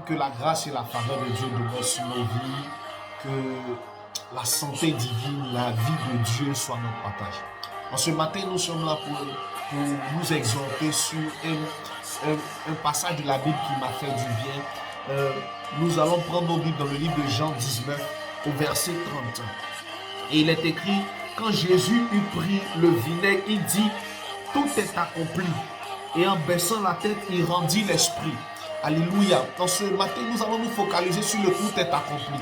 que la grâce et la faveur de Dieu demeurent sur nos vies, que la santé divine, la vie de Dieu soit notre partage. En ce matin, nous sommes là pour nous exhorter sur un passage de la Bible qui m'a fait du bien. Nous allons prendre nos Bibles dans le livre de Jean 19, au verset 30. Et il est écrit, quand Jésus eut pris le vinaigre, il dit, tout est accompli. Et en baissant la tête, il rendit l'esprit. Alléluia. Dans ce matin, nous allons nous focaliser sur le tout est accompli.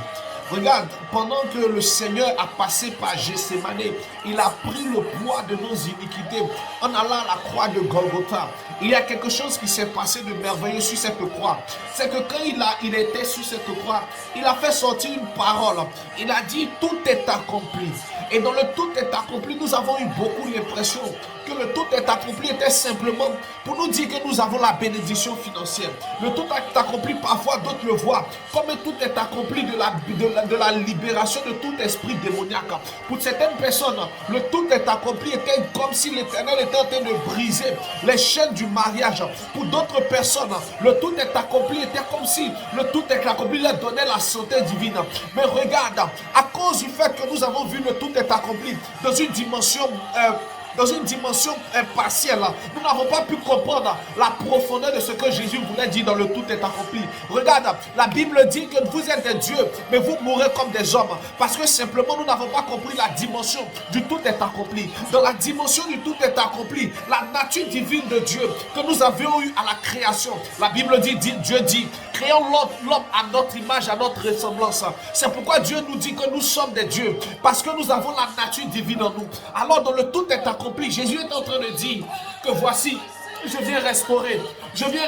Regarde, pendant que le Seigneur a passé par Gethsémane, il a pris le poids de nos iniquités en allant à la croix de Golgotha. Il y a quelque chose qui s'est passé de merveilleux sur cette croix. C'est que quand il était sur cette croix, il a fait sortir une parole. Il a dit, tout est accompli. Et dans le tout est accompli, nous avons eu beaucoup l'impression que le tout est accompli était simplement pour nous dire que nous avons la bénédiction financière. Le tout est accompli, parfois d'autres le voient comme tout est accompli de la libération de tout esprit démoniaque. Pour certaines personnes, le tout est accompli était comme si l'Éternel était en train de briser les chaînes du mariage. Pour d'autres personnes, le tout est accompli était comme si le tout est accompli leur donnait la santé divine. Mais regarde, à cause du fait que nous avons vu le tout est accompli dans une dimension partielle, nous n'avons pas pu comprendre la profondeur de ce que Jésus voulait dire dans le tout est accompli. Regarde, la Bible dit que vous êtes des dieux, mais vous mourrez comme des hommes, parce que simplement nous n'avons pas compris la dimension du tout est accompli. Dans la dimension du tout est accompli, la nature divine de Dieu que nous avions eue à la création, la Bible dit, Dieu dit, créons l'homme à notre image, à notre ressemblance. C'est pourquoi Dieu nous dit que nous sommes des dieux, parce que nous avons la nature divine en nous. Alors dans le tout est accompli, Jésus est en train de dire que voici, je viens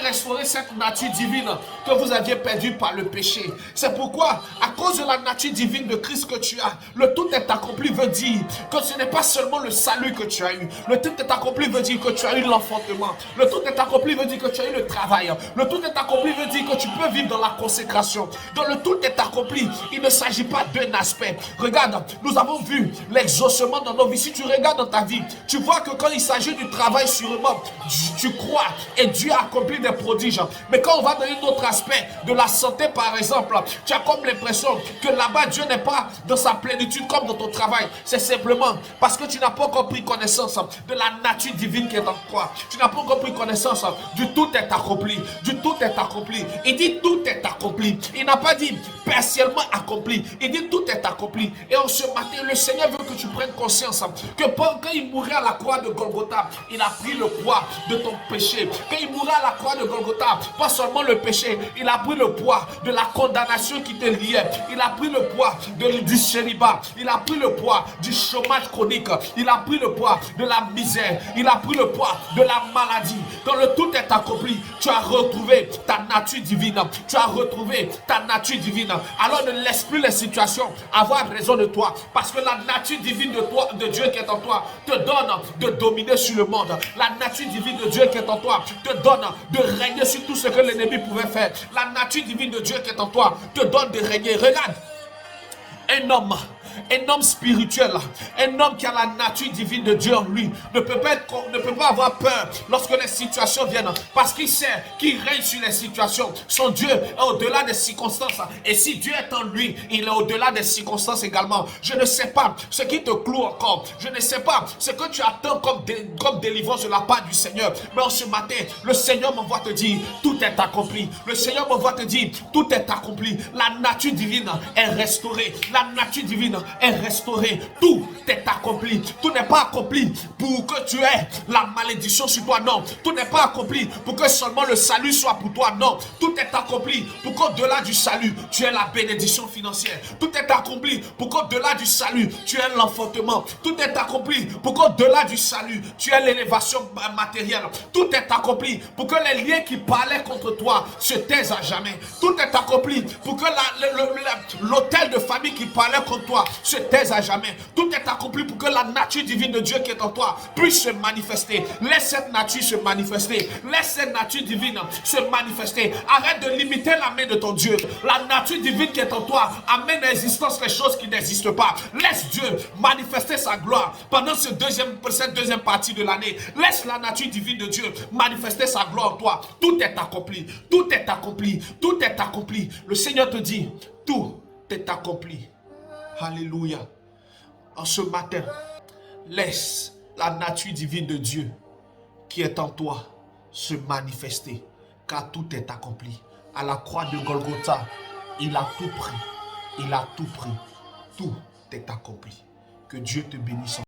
restaurer cette nature divine que vous aviez perdue par le péché. C'est pourquoi, à cause de la nature divine de Christ que tu as, le tout est accompli veut dire que ce n'est pas seulement le salut que tu as eu. Le tout est accompli veut dire que tu as eu l'enfantement. Le tout est accompli veut dire que tu as eu le travail. Le tout est accompli veut dire que tu peux vivre dans la consécration. Dans le tout est accompli, il ne s'agit pas d'un aspect. Regarde, nous avons vu l'exaucement dans nos vies. Si tu regardes dans ta vie, tu vois que quand il s'agit du travail sûrement, tu crois et Dieu a accompli des prodiges. Mais quand on va dans un autre aspect de la santé par exemple, tu as comme l'impression que là-bas Dieu n'est pas dans sa plénitude comme dans ton travail. C'est simplement parce que tu n'as pas encore pris connaissance de la nature divine qui est en toi. Tu n'as pas encore pris connaissance du tout est accompli. Du tout est accompli. Il dit tout est accompli. Il n'a pas dit partiellement accompli. Il dit tout est accompli. Et en ce matin, le Seigneur veut que tu prennes conscience que quand il mourait à la croix de Golgotha, il a pris le poids de ton péché. Quand il mourra à la croix de Golgotha, pas seulement le péché, il a pris le poids de la condamnation qui te liait. Il a pris le poids du célibat. Il a pris le poids du chômage chronique. Il a pris le poids de la misère. Il a pris le poids de la maladie. Quand le tout est accompli, tu as retrouvé ta nature divine. Tu as retrouvé ta nature divine. Alors ne laisse plus les situations avoir raison de toi. Parce que la nature divine de Dieu qui est en toi te donne de dominer sur le monde. La nature divine de Dieu qui est en toi te donne de régner sur tout ce que l'ennemi pouvait faire. La nature divine de Dieu qui est en toi te donne de régner. Regarde, un homme spirituel, un homme qui a la nature divine de Dieu en lui, ne peut pas avoir peur lorsque les situations viennent, parce qu'il sait qu'il règne sur les situations. Son Dieu est au-delà des circonstances, et si Dieu est en lui, il est au-delà des circonstances également. Je ne sais pas ce qui te cloue encore, je ne sais pas ce que tu attends comme délivrance de la part du Seigneur, mais en ce matin, le Seigneur m'envoie te dire, tout est accompli. Le Seigneur m'envoie te dire, tout est accompli. La nature divine est restaurée. La nature divine est restaurée. Tout est accompli. Tout n'est pas accompli pour que tu aies la malédiction sur toi, non. Tout n'est pas accompli pour que seulement le salut soit pour toi, non. Tout est accompli pour qu'au-delà du salut, tu aies la bénédiction financière. Tout est accompli pour qu'au-delà du salut, tu aies l'enfantement. Tout est accompli pour qu'au-delà du salut, tu aies l'élévation matérielle. Tout est accompli pour que les liens qui parlaient contre toi se taisent à jamais. Tout est accompli pour que l'hôtel de famille qui parlait contre toi se taise à jamais. Tout est accompli pour que la nature divine de Dieu qui est en toi puisse se manifester. Laisse cette nature se manifester. Laisse cette nature divine se manifester. Arrête de limiter la main de ton Dieu. La nature divine qui est en toi amène à l'existence les choses qui n'existent pas. Laisse Dieu manifester sa gloire pendant cette deuxième partie de l'année. Laisse la nature divine de Dieu manifester sa gloire en toi. Tout est accompli. Tout est accompli. Tout est accompli. Le Seigneur te dit, tout est accompli. Alléluia. En ce matin, laisse la nature divine de Dieu qui est en toi se manifester, car tout est accompli. À la croix de Golgotha, il a tout pris. Il a tout pris. Tout est accompli. Que Dieu te bénisse.